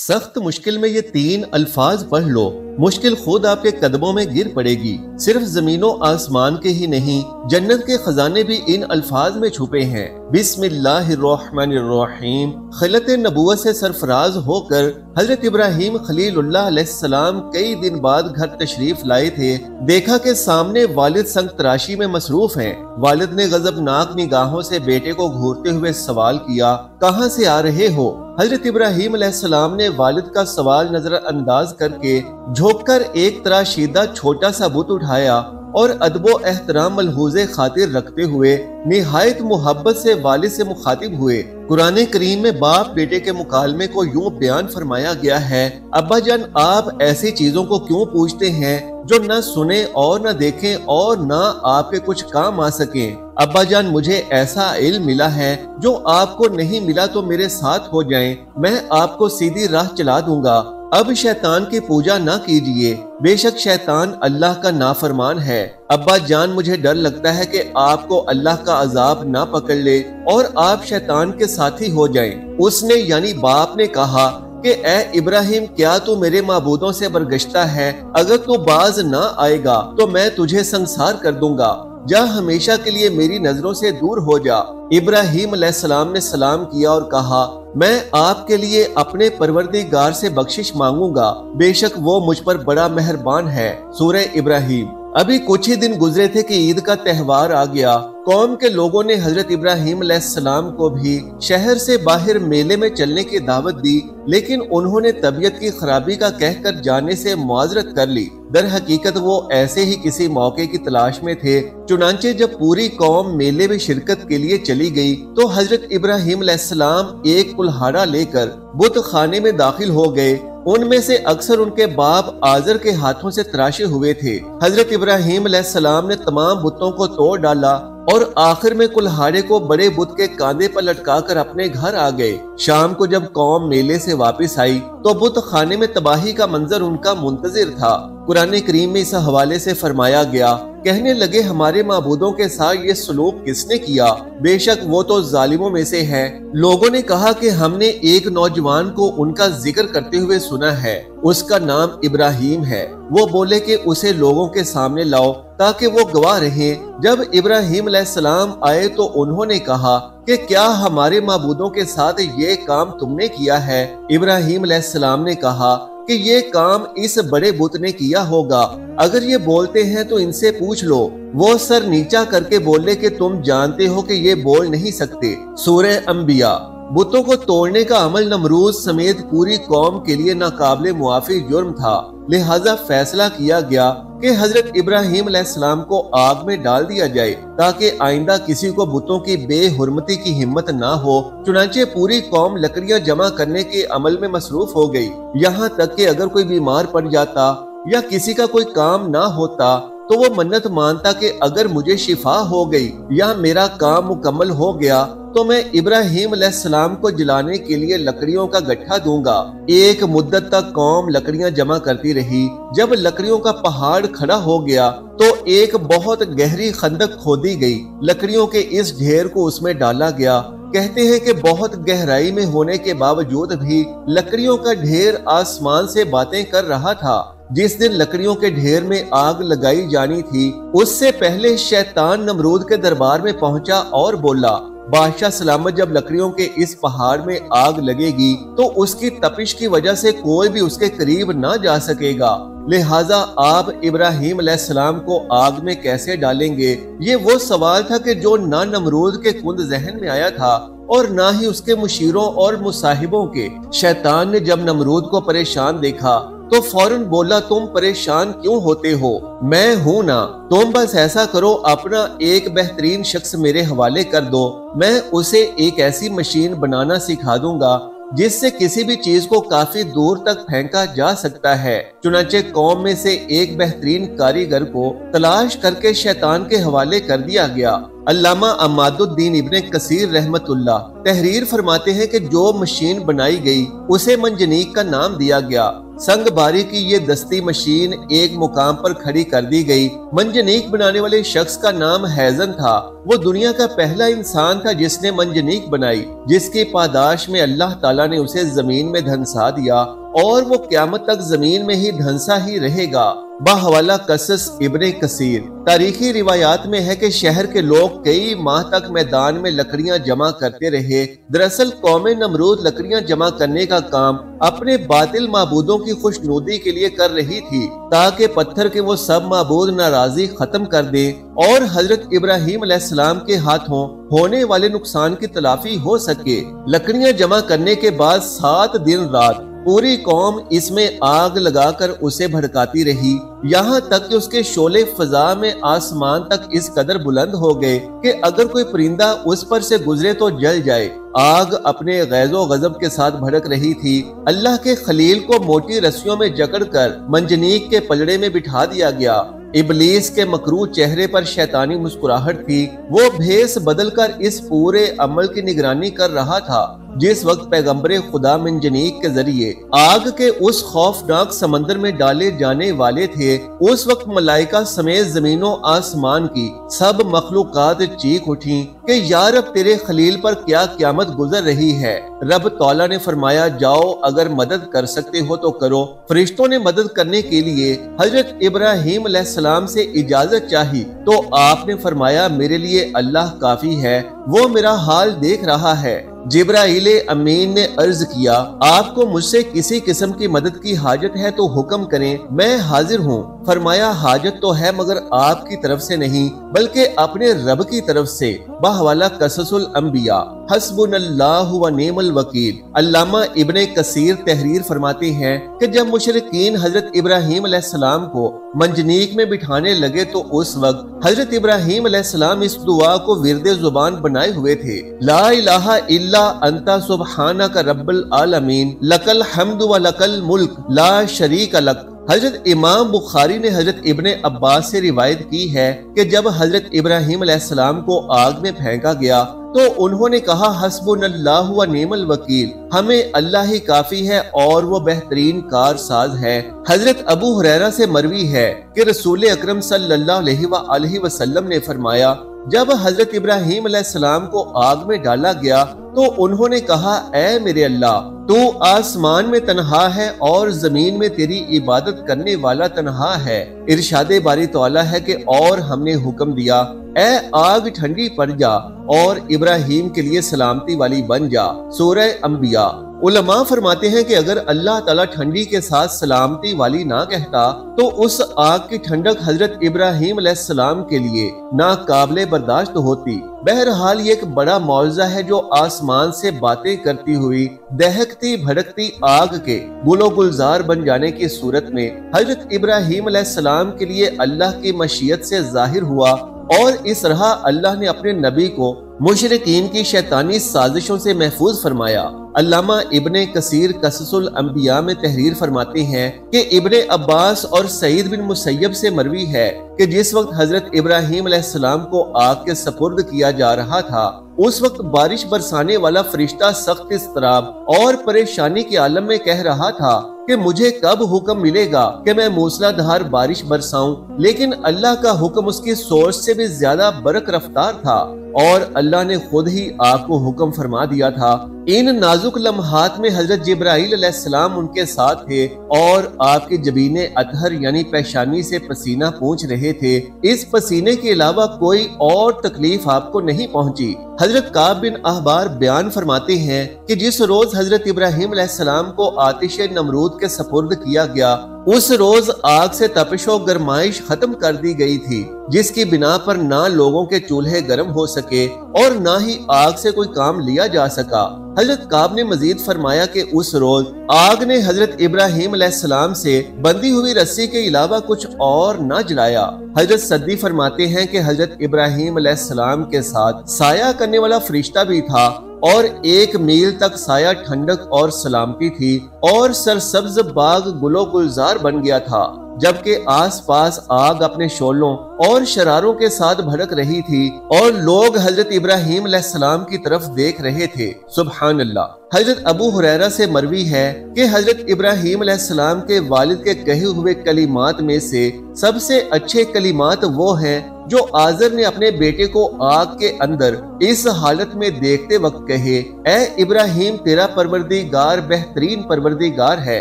سخت مشکل میں یہ 3 الفاظ پڑھ لو، مشکل خود آپ کے قدموں میں گر پڑے گی۔ صرف زمین و آسمان کے ہی نہیں، جنت کے خزانے بھی ان الفاظ میں چھپے ہیں۔ بسم اللہ الرحمن الرحیم۔ خلعت نبوت سے سرفراز ہو کر حضرت ابراہیم خلیل اللہ علیہ السلام کئی دن بعد گھر تشریف لائے تھے۔ دیکھا کہ سامنے والد سنگ تراشی میں مصروف ہیں۔ والد نے غضبناک نگاہوں سے بیٹے کو گھورتے ہوئے سوال کیا، کہاں سے آ رہے ہو؟ حضرت ابراہیم علیہ السلام نے والد کا سوال نظر انداز کر کے جھک کر ایک تراشیدہ چھوٹا سا بت اٹھایا اور ادب و احترام ملحوظ خاطر رکھتے ہوئے نہایت محبت سے والد سے مخاطب ہوئے۔ قرآن کریم میں باپ بیٹے کے مکالمے کو یوں بیان فرمایا گیا ہے، ابا جان آپ ایسی چیزوں کو کیوں پوچھتے ہیں جو نہ سنیں اور نہ دیکھیں اور نہ آپ کے کچھ کام آ سکیں؟ ابا جان مجھے ایسا علم ملا ہے جو آپ کو نہیں ملا تو میرے ساتھ ہو جائیں، میں آپ کو سیدھی راہ چلا دوں گا۔ اب شیطان کی پوجا نہ کیجیے، بے شک شیطان اللہ کا نافرمان ہے۔ ابا جان مجھے ڈر لگتا ہے کہ آپ کو اللہ کا عذاب نہ پکڑ لے اور آپ شیطان کے ساتھی ہو جائیں۔ اس نے یعنی باپ نے کہا کہ اے ابراہیم کیا تو میرے معبودوں سے برگشتہ ہے؟ اگر تو باز نہ آئے گا تو میں تجھے سنسار کر دوں گا، جا ہمیشہ کے لیے میری نظروں سے دور ہو جا۔ ابراہیم علیہ السلام نے سلام کیا اور کہا، میں آپ کے لیے اپنے پروردگار سے بخشش مانگوں گا، بے شک وہ مجھ پر بڑا مہربان ہے۔ سورہ ابراہیم۔ ابھی کچھ ہی دن گزرے تھے کہ عید کا تہوار آ گیا۔ قوم کے لوگوں نے حضرت ابراہیم علیہ السلام کو بھی شہر سے باہر میلے میں چلنے کی دعوت دی، لیکن انہوں نے طبیعت کی خرابی کا کہہ کر جانے سے معذرت کر لی۔ در حقیقت وہ ایسے ہی کسی موقع کی تلاش میں تھے۔ چنانچہ جب پوری قوم میلے میں شرکت کے لیے چلی گئی تو حضرت ابراہیم علیہ السلام ایک کلہاڑا لے کر بت خانے میں داخل ہو گئے۔ ان میں سے اکثر ان کے باپ آزر کے ہاتھوں سے تراشے ہوئے تھے۔ حضرت ابراہیم علیہ السلام نے تمام بتوں کو توڑ ڈالا اور آخر میں کلہاڑے کو بڑے بت کے کاندھے پر لٹکا کر اپنے گھر آ گئے۔ شام کو جب قوم میلے سے واپس آئی تو بت خانے میں تباہی کا منظر ان کا منتظر تھا۔ قرآن کریم میں اس حوالے سے فرمایا گیا، کہنے لگے ہمارے معبودوں کے ساتھ یہ سلوک کس نے کیا؟ بے شک وہ تو ظالموں میں سے ہے۔ لوگوں نے کہا کہ ہم نے ایک نوجوان کو ان کا ذکر کرتے ہوئے سنا ہے، اس کا نام ابراہیم ہے۔ وہ بولے کہ اسے لوگوں کے سامنے لاؤ تاکہ وہ گواہ رہیں۔ جب ابراہیم علیہ السلام آئے تو انہوں نے کہا کہ کیا ہمارے معبودوں کے ساتھ یہ کام تم نے کیا ہے؟ ابراہیم علیہ السلام نے کہا کہ یہ کام اس بڑے بت نے کیا ہوگا، اگر یہ بولتے ہیں تو ان سے پوچھ لو۔ وہ سر نیچا کر کے بولے کہ تم جانتے ہو کہ یہ بول نہیں سکتے۔ سورہ انبیاء۔ بتوں کو توڑنے کا عمل نمرود سمیت پوری قوم کے لیے ناقابل معافی جرم تھا، لہذا فیصلہ کیا گیا کہ حضرت ابراہیم علیہ السلام کو آگ میں ڈال دیا جائے تاکہ آئندہ کسی کو بتوں کی بے حرمتی کی ہمت نہ ہو۔ چنانچہ پوری قوم لکڑیاں جمع کرنے کے عمل میں مصروف ہو گئی، یہاں تک کہ اگر کوئی بیمار پڑ جاتا یا کسی کا کوئی کام نہ ہوتا تو وہ منت مانتا کہ اگر مجھے شفا ہو گئی یا میرا کام مکمل ہو گیا تو میں ابراہیم علیہ السلام کو جلانے کے لیے لکڑیوں کا گٹھا دوں گا۔ ایک مدت تک قوم لکڑیاں جمع کرتی رہی۔ جب لکڑیوں کا پہاڑ کھڑا ہو گیا تو ایک بہت گہری خندق کھودی گئی، لکڑیوں کے اس ڈھیر کو اس میں ڈالا گیا۔ کہتے ہیں کہ بہت گہرائی میں ہونے کے باوجود بھی لکڑیوں کا ڈھیر آسمان سے باتیں کر رہا تھا۔ جس دن لکڑیوں کے ڈھیر میں آگ لگائی جانی تھی اس سے پہلے شیطان نمرود کے دربار میں پہنچا اور بولا، بادشاہ سلامت جب لکڑیوں کے اس پہاڑ میں آگ لگے گی تو اس کی تپش کی وجہ سے کوئی بھی اس کے قریب نہ جا سکے گا، لہٰذا آپ ابراہیم علیہ السلام کو آگ میں کیسے ڈالیں گے؟ یہ وہ سوال تھا کہ جو نہ نمرود کے کند ذہن میں آیا تھا اور نہ ہی اس کے مشیروں اور مصاحبوں کے۔ شیطان نے جب نمرود کو پریشان دیکھا تو فوراً بولا، تم پریشان کیوں ہوتے ہو؟ میں ہوں نا، تم بس ایسا کرو اپنا ایک بہترین شخص میرے حوالے کر دو، میں اسے ایک ایسی مشین بنانا سکھا دوں گا جس سے کسی بھی چیز کو کافی دور تک پھینکا جا سکتا ہے۔ چنانچہ قوم میں سے ایک بہترین کاریگر کو تلاش کر کے شیطان کے حوالے کر دیا گیا۔ علامہ عماد الدین ابن کثیر رحمت اللہ تحریر فرماتے ہیں کہ جو مشین بنائی گئی اسے منجنیق کا نام دیا گیا۔ سنگ باری کی یہ دستی مشین ایک مقام پر کھڑی کر دی گئی۔ منجنیق بنانے والے شخص کا نام ہیزن تھا۔ وہ دنیا کا پہلا انسان تھا جس نے منجنیق بنائی، جس کی پاداش میں اللہ تعالیٰ نے اسے زمین میں دھنسا دیا اور وہ قیامت تک زمین میں ہی دھنسا ہی رہے گا۔ بحوالہ قصص ابن کثیر۔ تاریخی روایات میں ہے کہ شہر کے لوگ کئی ماہ تک میدان میں لکڑیاں جمع کرتے رہے۔ دراصل قوم نمرود لکڑیاں جمع کرنے کا کام اپنے باطل معبودوں کی خوشنودی کے لیے کر رہی تھی تاکہ پتھر کے وہ سب معبود ناراضی ختم کر دے اور حضرت ابراہیم علیہ السلام کے ہاتھوں ہونے والے نقصان کی تلافی ہو سکے۔ لکڑیاں جمع کرنے کے بعد 7 دن رات پوری قوم اس میں آگ لگا کر اسے بھڑکاتی رہی، یہاں تک کہ اس کے شعلے فضا میں آسمان تک اس قدر بلند ہو گئے کہ اگر کوئی پرندہ اس پر سے گزرے تو جل جائے۔ آگ اپنے غیظ و غضب کے ساتھ بھڑک رہی تھی۔ اللہ کے خلیل کو موٹی رسیوں میں جکڑ کر منجنیق کے پلڑے میں بٹھا دیا گیا۔ ابلیس کے مکروہ چہرے پر شیطانی مسکراہٹ تھی۔ وہ بھیس بدل کر اس پورے عمل کی نگرانی کر رہا تھا۔ جس وقت پیغمبر خدا منجنیق کے ذریعے آگ کے اس خوفناک سمندر میں ڈالے جانے والے تھے، اس وقت ملائکہ سمیت زمین و آسمان کی سب مخلوقات چیخ اٹھیں کہ یا رب تیرے خلیل پر کیا قیامت گزر رہی ہے۔ رب تعالیٰ نے فرمایا جاؤ اگر مدد کر سکتے ہو تو کرو۔ فرشتوں نے مدد کرنے کے لیے حضرت ابراہیم علیہ السلام سے اجازت چاہی تو آپ نے فرمایا میرے لیے اللہ کافی ہے، وہ میرا حال دیکھ رہا ہے۔ جبرائیل امین نے عرض کیا آپ کو مجھ سے کسی قسم کی مدد کی حاجت ہے تو حکم کریں، میں حاضر ہوں۔ فرمایا حاجت تو ہے مگر آپ کی طرف سے نہیں بلکہ اپنے رب کی طرف سے۔ بحوالہ قصص الانبیاء۔ حسبنا اللہ و نعم الوکیل۔ علامہ ابن کثیر تحریر فرماتے ہیں کہ جب مشرکین حضرت ابراہیم علیہ السلام کو منجنیق میں بٹھانے لگے تو اس وقت حضرت ابراہیم علیہ السلام اس دعا کو ورد زبان بنائے ہوئے تھے، لا الہ الا انت سبحانک رب العالمین لک الحمد و لک الملک لا شریک لک۔ حضرت امام بخاری نے حضرت ابن عباس سے روایت کی ہے کہ جب حضرت ابراہیم علیہ السلام کو آگ میں پھینکا گیا تو انہوں نے کہا حسبنا اللہ و نعم الوکیل، ہمیں اللہ ہی کافی ہے اور وہ بہترین کارساز ہے۔ حضرت ابو ہریرہ سے مروی ہے کہ رسول اکرم صلی اللہ علیہ وآلہ وسلم نے فرمایا جب حضرت ابراہیم علیہ السلام کو آگ میں ڈالا گیا تو انہوں نے کہا اے میرے اللہ تو آسمان میں تنہا ہے اور زمین میں تیری عبادت کرنے والا تنہا ہے۔ ارشاد باری تعالیٰ ہے کہ اور ہم نے حکم دیا اے آگ ٹھنڈی پڑ جا اور ابراہیم کے لیے سلامتی والی بن جا۔ سورہ انبیاء۔ علماء فرماتے ہیں کہ اگر اللہ تعالیٰ ٹھنڈی کے ساتھ سلامتی والی نہ کہتا تو اس آگ کی ٹھنڈک حضرت ابراہیم علیہ السلام کے لیے ناقابل برداشت ہوتی۔ بہرحال یہ ایک بڑا معجزہ ہے جو آسمان سے باتیں کرتی ہوئی دہکتی بھڑکتی آگ کے گل و گلزار بن جانے کی صورت میں حضرت ابراہیم علیہ السلام کے لیے اللہ کی مشیت سے ظاہر ہوا، اور اس طرح اللہ نے اپنے نبی کو مشرکین کی شیطانی سازشوں سے محفوظ فرمایا۔ علامہ ابن کثیر قصص الانبیاء میں تحریر فرماتے ہیں کہ ابن عباس اور سعید بن مسیب سے مروی ہے کہ جس وقت حضرت ابراہیم علیہ السلام کو آگ کے سپرد کیا جا رہا تھا اس وقت بارش برسانے والا فرشتہ سخت اضطراب اور پریشانی کے عالم میں کہہ رہا تھا کہ مجھے کب حکم ملے گا کہ میں موسلا دھار بارش برساؤں، لیکن اللہ کا حکم اس کی سوچ سے بھی زیادہ برق رفتار تھا اور اللہ نے خود ہی آپ کو حکم فرما دیا تھا۔ ان نازک لمحات میں حضرت جبرائیل علیہ السلام ان کے ساتھ تھے اور آپ کے جبین اطہر یعنی پیشانی سے پسینہ پونچھ رہے تھے۔ اس پسینے کے علاوہ کوئی اور تکلیف آپ کو نہیں پہنچی۔ حضرت کعب بن احبار بیان فرماتے ہیں کہ جس روز حضرت ابراہیم علیہ السلام کو آتش نمرود کے سپرد کیا گیا اس روز آگ سے تپش و گرمائش ختم کر دی گئی تھی، جس کی بنا پر نہ لوگوں کے چولہے گرم ہو سکے اور نہ ہی آگ سے کوئی کام لیا جا سکا۔ حضرت کعب نے مزید فرمایا کہ اس روز آگ نے حضرت ابراہیم علیہ السلام سے بندھی ہوئی رسی کے علاوہ کچھ اور نہ جلایا۔ حضرت صدی فرماتے ہیں کہ حضرت ابراہیم علیہ السلام کے ساتھ سایہ کرنے والا فرشتہ بھی تھا اور 1 میل تک سایہ ٹھنڈک اور سلامتی تھی اور سرسبز باغ گل و گلزار بن گیا تھا۔ جبکہ آس پاس آگ اپنے شعلوں اور شراروں کے ساتھ بھڑک رہی تھی اور لوگ حضرت ابراہیم علیہ السلام کی طرف دیکھ رہے تھے۔ سبحان اللہ۔ حضرت ابو ہریرہ سے مروی ہے کہ حضرت ابراہیم علیہ السلام کے والد کے کہے ہوئے کلمات میں سے سب سے اچھے کلمات وہ ہیں جو آزر نے اپنے بیٹے کو آگ کے اندر اس حالت میں دیکھتے وقت کہے، اے ابراہیم تیرا پروردگار بہترین پروردگار ہے۔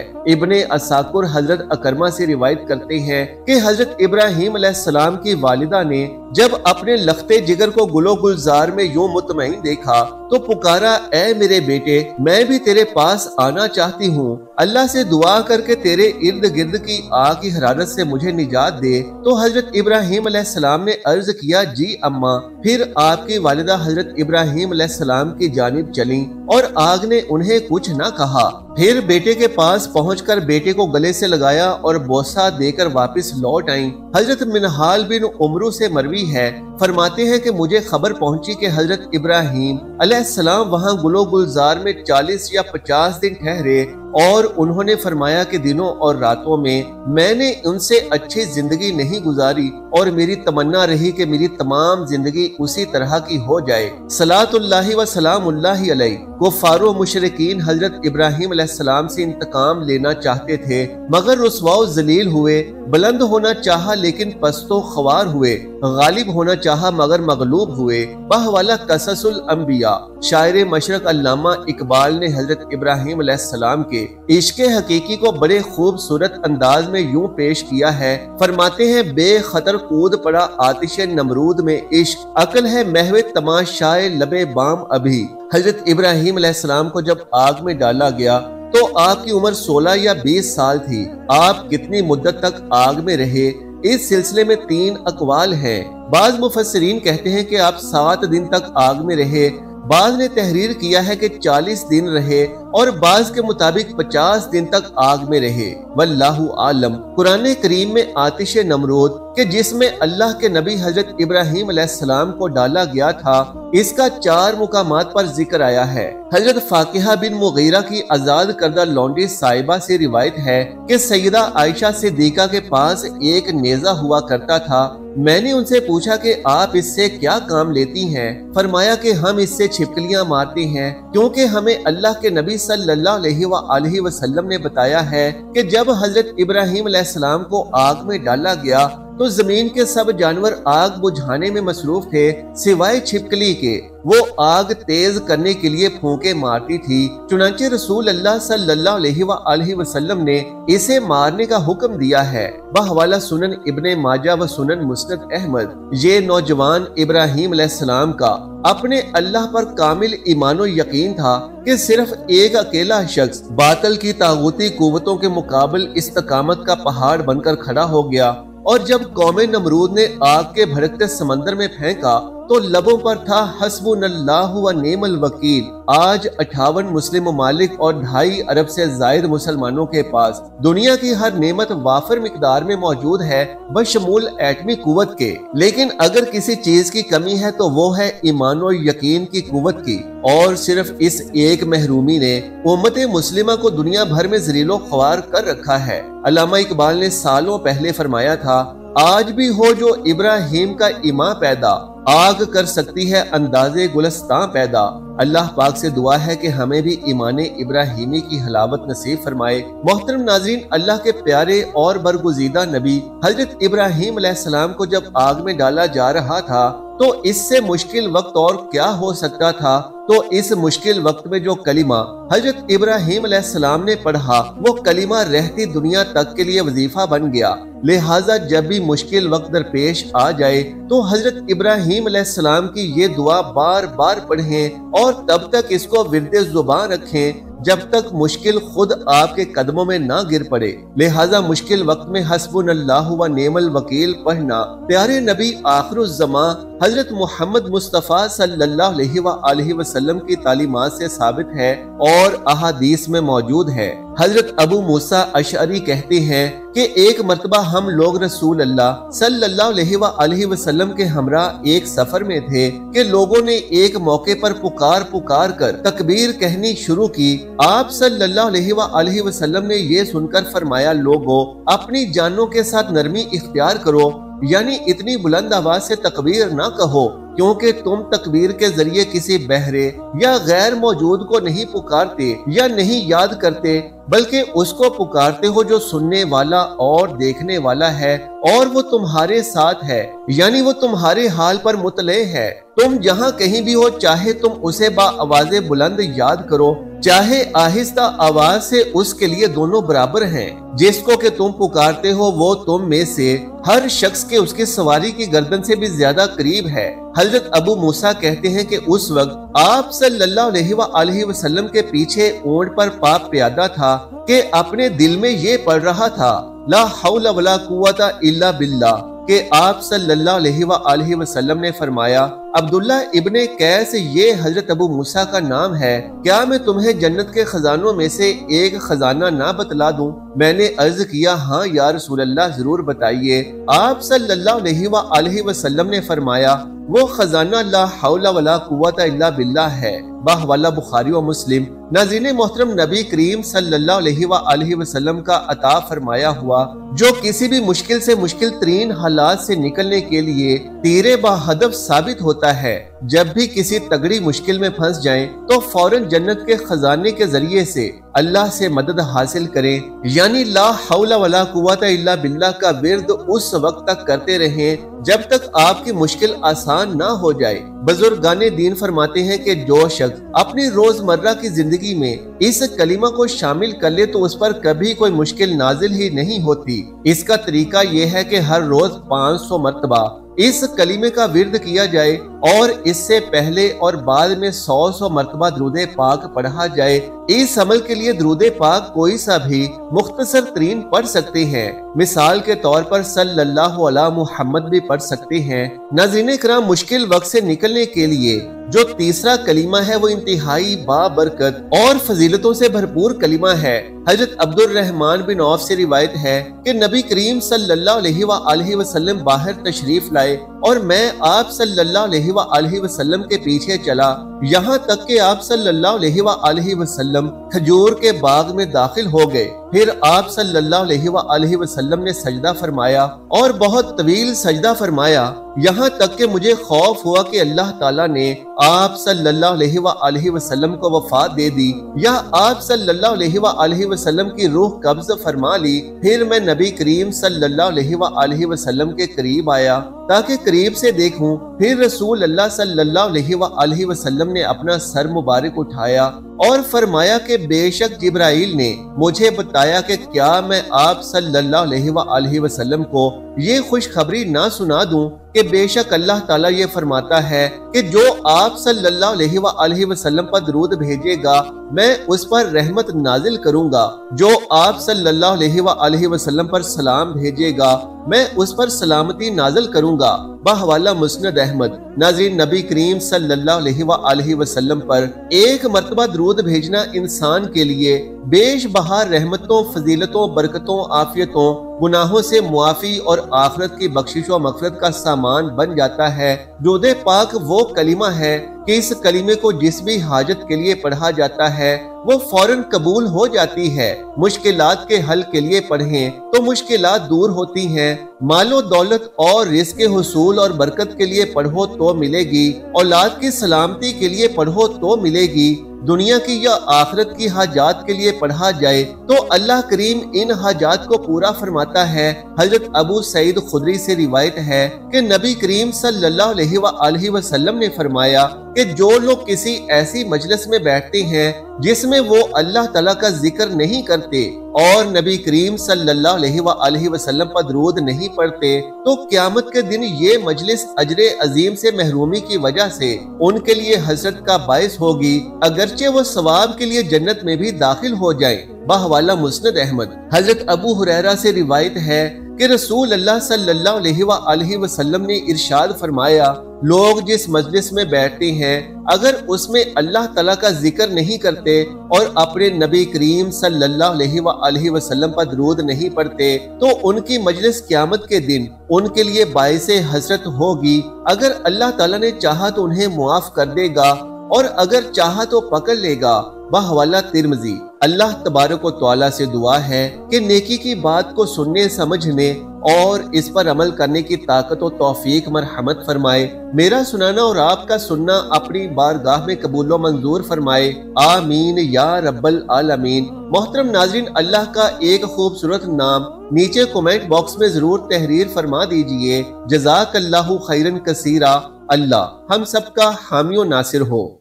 ابن اساکر حضرت اکرمہ سے روایت کرتے ہیں کہ حضرت ابراہیم علیہ السلام کی والدہ نے جب اپنے لختے جگر کو گلو گلزار میں یوں مطمئن دیکھا تو پکارا، اے میرے بیٹے میں بھی تیرے پاس آنا چاہتی ہوں، اللہ سے دعا کر کے تیرے ارد گرد کی آگ کی حرارت سے مجھے نجات دے۔ تو حضرت ابراہیم علیہ السلام نے عرض کیا، جی اماں۔ پھر آپ کی والدہ حضرت ابراہیم علیہ السلام کی جانب چلیں اور آگ نے انہیں کچھ نہ کہا۔ پھر بیٹے کے پاس پہنچ کر بیٹے کو گلے سے لگایا اور بوسہ دے کر واپس لوٹ آئیں۔ حضرت منہال بن عمرو سے مروی ہے، فرماتے ہیں کہ مجھے خبر پہنچی کہ حضرت ابراہیم علیہ السلام وہاں گلو گلزار میں 40 یا 50 دن ٹھہرے اور انہوں نے فرمایا کہ دنوں اور راتوں میں نے ان سے اچھی زندگی نہیں گزاری اور میری تمنا رہی کہ میری تمام زندگی اسی طرح کی ہو جائے۔ صلاۃ اللہ و سلام اللہ علیہ۔ کفار و مشرکین حضرت ابراہیم علیہ السلام سے انتقام لینا چاہتے تھے مگر رسوا و ذلیل ہوئے، بلند ہونا چاہا لیکن پست و خوار ہوئے، غالب ہونا چاہا مگر مغلوب ہوئے۔ بہوالا قصص الانبیاء۔ شاعر مشرق علامہ اقبال نے حضرت ابراہیم علیہ السلام کے عشق حقیقی کو بڑے خوبصورت انداز میں یوں پیش کیا ہے، فرماتے ہیں، بے خطر کود پڑا آتش نمرود میں عشق، عقل ہے محو تماشائے لبے بام ابھی۔ حضرت ابراہیم علیہ السلام کو جب آگ میں ڈالا گیا تو آپ کی عمر 16 یا 20 سال تھی۔ آپ کتنی مدت تک آگ میں رہے، اس سلسلے میں 3 اقوال ہیں۔ بعض مفسرین کہتے ہیں کہ آپ 7 دن تک آگ میں رہے، بعض نے تحریر کیا ہے کہ 40 دن رہے اور بعض کے مطابق 50 دن تک آگ میں رہے، واللہ عالم۔ قرآن کریم میں آتش نمرود کہ جس میں اللہ کے نبی حضرت ابراہیم علیہ السلام کو ڈالا گیا تھا، اس کا 4 مقامات پر ذکر آیا ہے۔ حضرت فاقیہ بن مغیرہ کی آزاد کردہ لونڈی صاحبہ سے روایت ہے کہ سیدہ عائشہ صدیقہ کے پاس ایک نیزہ ہوا کرتا تھا۔ میں نے ان سے پوچھا کہ آپ اس سے کیا کام لیتی ہیں؟ فرمایا کہ ہم اس سے چھپکلیاں مارتے ہیں، کیونکہ ہمیں اللہ کے نبی صلی اللہ علیہ وآلہ وسلم نے بتایا ہے کہ جب حضرت ابراہیم علیہ السلام کو آگ میں ڈالا گیا تو زمین کے سب جانور آگ بجھانے میں مصروف تھے سوائے چھپکلی کے، وہ آگ تیز کرنے کے لیے پھونکے مارتی تھی۔ چنانچہ رسول اللہ صلی اللہ علیہ وآلہ وسلم نے اسے مارنے کا حکم دیا ہے۔ بحوالہ سنن ابن ماجہ و سنن مسند احمد۔ یہ نوجوان ابراہیم علیہ السلام کا اپنے اللہ پر کامل ایمان و یقین تھا کہ صرف ایک اکیلا شخص باطل کی طاغوتی قوتوں کے مقابل استقامت کا پہاڑ بن کر کھڑا ہو گیا، اور جب قوم نمرود نے آگ کے بھڑکتے سمندر میں پھینکا تو لبوں پر تھا حسبنا اللہ و نعم الوکیل۔ آج 58 مسلم ممالک اور 2.5 ارب سے زائد مسلمانوں کے پاس دنیا کی ہر نعمت وافر مقدار میں موجود ہے بشمول ایٹمی قوت کے، لیکن اگر کسی چیز کی کمی ہے تو وہ ہے ایمان و یقین کی قوت کی، اور صرف اس ایک محرومی نے امت مسلمہ کو دنیا بھر میں ذلیل و خوار کر رکھا ہے۔ علامہ اقبال نے سالوں پہلے فرمایا تھا، آج بھی ہو جو ابراہیم کا ایمان پیدا، آگ کر سکتی ہے اندازے گلستان پیدا۔ اللہ پاک سے دعا ہے کہ ہمیں بھی ایمان ابراہیمی کی حلاوت نصیب فرمائے۔ محترم ناظرین، اللہ کے پیارے اور برگزیدہ نبی حضرت ابراہیم علیہ السلام کو جب آگ میں ڈالا جا رہا تھا تو اس سے مشکل وقت اور کیا ہو سکتا تھا؟ تو اس مشکل وقت میں جو کلمہ حضرت ابراہیم علیہ السلام نے پڑھا وہ کلمہ رہتی دنیا تک کے لیے وظیفہ بن گیا۔ لہٰذا جب بھی مشکل وقت درپیش آ جائے تو حضرت ابراہیم علیہ السلام کی یہ دعا بار بار پڑھیں اور تب تک اس کو ورد زبان رکھیں جب تک مشکل خود آپ کے قدموں میں نہ گر پڑے۔ لہٰذا مشکل وقت میں حسبنا اللہ و نعم الوکیل پڑھنا پیارے نبی آخر الزمان حضرت محمد مصطفیٰ صلی اللہ علیہ وآلہ وسلم کی تعلیمات سے ثابت ہے اور احادیث میں موجود ہے۔ حضرت ابو موسیٰ اشعری کہتے ہیں کہ ایک مرتبہ ہم لوگ رسول اللہ صلی اللہ علیہ وآلہ وسلم کے ہمراہ ایک سفر میں تھے کہ لوگوں نے ایک موقع پر پکار کر تکبیر کہنی شروع کی۔ آپ صلی اللہ علیہ وآلہ وسلم نے یہ سن کر فرمایا، لوگو اپنی جانوں کے ساتھ نرمی اختیار کرو، یعنی اتنی بلند آواز سے تکبیر نہ کہو، کیونکہ تم تکبیر کے ذریعے کسی بہرے یا غیر موجود کو نہیں پکارتے یا نہیں یاد کرتے، بلکہ اس کو پکارتے ہو جو سننے والا اور دیکھنے والا ہے، اور وہ تمہارے ساتھ ہے، یعنی وہ تمہارے حال پر مطلع ہے۔ تم جہاں کہیں بھی ہو، چاہے تم اسے با آواز بلند یاد کرو، چاہے آہستہ آواز سے، اس کے لیے دونوں برابر ہیں۔ جس کو کہ تم پکارتے ہو وہ تم میں سے ہر شخص کے اس کی سواری کی گردن سے بھی زیادہ قریب ہے۔ حضرت ابو موسیٰ کہتے ہیں کہ اس وقت آپ صلی اللہ علیہ وآلہ وسلم کے پیچھے اونٹ پر پاپ پیادہ تھا کہ اپنے دل میں یہ پڑھ رہا تھا، لا حول ولا قوت الا باللہ، کہ آپ صلی اللہ علیہ وآلہ وسلم نے فرمایا، عبداللہ ابن قیس یہ حضرت ابو موسیٰ کا نام ہے، کیا میں تمہیں جنت کے خزانوں میں سے ایک خزانہ نہ بتلا دوں؟ میں نے عرض کیا، ہاں یا رسول اللہ ضرور بتائیے۔ آپ صلی اللہ علیہ وآلہ وسلم نے فرمایا، وہ خزانہ لا حول ولا قوت الا باللہ ہے، بحوالہ بخاری و مسلم۔ ناظرین محترم، نبی کریم صلی اللہ علیہ وآلہ وسلم کا عطا فرمایا ہوا جو کسی بھی مشکل سے مشکل ترین حالات سے نکلنے کے لیے تیرے با ہدف ثابت ہوتا ہے۔ جب بھی کسی تگڑی مشکل میں پھنس جائیں تو فوراً جنت کے خزانے کے ذریعے سے اللہ سے مدد حاصل کریں، یعنی لا حول ولا قوت الا باللہ کا ورد اس وقت تک کرتے رہیں جب تک آپ کی مشکل آسان نہ ہو جائے۔ بزرگان دین فرماتے ہیں کہ جو شخص اپنی روزمرہ کی زندگی میں اس کلمہ کو شامل کر لے تو اس پر کبھی کوئی مشکل نازل ہی نہیں ہوتی۔ اس کا طریقہ یہ ہے کہ ہر روز 500 مرتبہ اس کلمے کا ورد کیا جائے اور اس سے پہلے اور بعد میں 100 مرتبہ درود پاک پڑھا جائے۔ اس عمل کے لیے درود پاک کوئی سا بھی مختصر ترین پڑھ سکتے ہیں، مثال کے طور پر صلی اللہ علی محمد بھی پڑھ سکتے ہیں۔ ناظرین کرام، مشکل وقت سے نکلنے کے لیے جو تیسرا کلمہ ہے وہ انتہائی بابرکت اور فضیلتوں سے بھرپور کلمہ ہے۔ حضرت عبد الرحمن بن عوف سے روایت ہے کہ نبی کریم صلی اللہ علیہ وآلہ وسلم باہر تشریف لائے اور میں آپ صلی اللہ علیہ وآلہ وسلم کے پیچھے چلا، یہاں تک کہ آپ صلی اللہ علیہ وآلہ وسلم کھجور کے باغ میں داخل ہو گئے۔ پھر آپ صلی اللہ علیہ وآلہ وسلم نے سجدہ فرمایا اور بہت طویل سجدہ فرمایا، یہاں تک کہ مجھے خوف ہوا کہ اللہ تعالیٰ نے آپ صلی اللہ علیہ وآلہ وسلم کو وفات دے دی یا آپ صلی اللہ علیہ وآلہ وسلم کی روح قبض فرما لی۔ پھر میں نبی کریم صلی اللہ علیہ وآلہ وسلم کے قریب آیا تاکہ قریب سے دیکھوں۔ پھر رسول اللہ صلی اللہ علیہ وآلہ وسلم نے اپنا سر مبارک اٹھایا اور فرمایا کہ بے شک جبرائیل نے مجھے بتایا کہ کیا میں آپ صلی اللہ علیہ وآلہ وسلم کو یہ خوشخبری نہ سنا دوں کہ بے شک اللہ تعالیٰ یہ فرماتا ہے کہ جو آپ صلی اللہ علیہ وآلہ وسلم پر درود بھیجے گا میں اس پر رحمت نازل کروں گا، جو آپ صلی اللہ علیہ وآلہ وسلم پر سلام بھیجے گا میں اس پر سلامتی نازل کروں گا، بحوالہ مسند احمد۔ ناظرین، نبی کریم صلی اللہ علیہ وآلہ وسلم پر ایک مرتبہ درود بھیجنا انسان کے لیے بیش بہار رحمتوں، فضیلتوں، برکتوں، عافیتوں، گناہوں سے معافی اور آخرت کی بخشش و مغفرت کا سامان بن جاتا ہے۔ درود پاک وہ کلمہ ہے کہ اس کلمے کو جس بھی حاجت کے لیے پڑھا جاتا ہے وہ فوراً قبول ہو جاتی ہے۔ مشکلات کے حل کے لیے پڑھیں تو مشکلات دور ہوتی ہیں، مال و دولت اور رزق کے حصول اور برکت کے لیے پڑھو تو ملے گی، اولاد کی سلامتی کے لیے پڑھو تو ملے گی، دنیا کی یا آخرت کی حاجات کے لیے پڑھا جائے تو اللہ کریم ان حاجات کو پورا فرماتا ہے۔ حضرت ابو سعید خدری سے روایت ہے کہ نبی کریم صلی اللہ علیہ وآلہ وسلم نے فرمایا کہ جو لوگ کسی ایسی مجلس میں بیٹھتے ہیں جس میں وہ اللہ تعالیٰ کا ذکر نہیں کرتے اور نبی کریم صلی اللہ علیہ وآلہ وسلم پر درود نہیں پڑھتے تو قیامت کے دن یہ مجلس اجر عظیم سے محرومی کی وجہ سے ان کے لیے حسرت کا باعث ہوگی، اگرچہ وہ ثواب کے لیے جنت میں بھی داخل ہو جائیں، بحوالہ مسند احمد۔ حضرت ابو ہریرہ سے روایت ہے کہ رسول اللہ صلی اللہ علیہ وآلہ وسلم نے ارشاد فرمایا، لوگ جس مجلس میں بیٹھتے ہیں اگر اس میں اللہ تعالیٰ کا ذکر نہیں کرتے اور اپنے نبی کریم صلی اللہ علیہ وآلہ وسلم پر درود نہیں پڑھتے تو ان کی مجلس قیامت کے دن ان کے لیے باعث حسرت ہوگی۔ اگر اللہ تعالیٰ نے چاہا تو انہیں معاف کر دے گا اور اگر چاہا تو پکڑ لے گا۔ بحوالہ ترمذی۔ اللہ تبارک و تعالیٰ سے دعا ہے کہ نیکی کی بات کو سننے سمجھنے اور اس پر عمل کرنے کی طاقت و توفیق مرحمت فرمائے۔ میرا سنانا اور آپ کا سننا اپنی بارگاہ میں قبول و منظور فرمائے، آمین یا رب العالمین۔ محترم ناظرین، اللہ کا ایک خوبصورت نام نیچے کومنٹ باکس میں ضرور تحریر فرما دیجئے۔ جزاک اللہ خیرن کثیرا۔ اللہ ہم سب کا حامی و ناصر ہو۔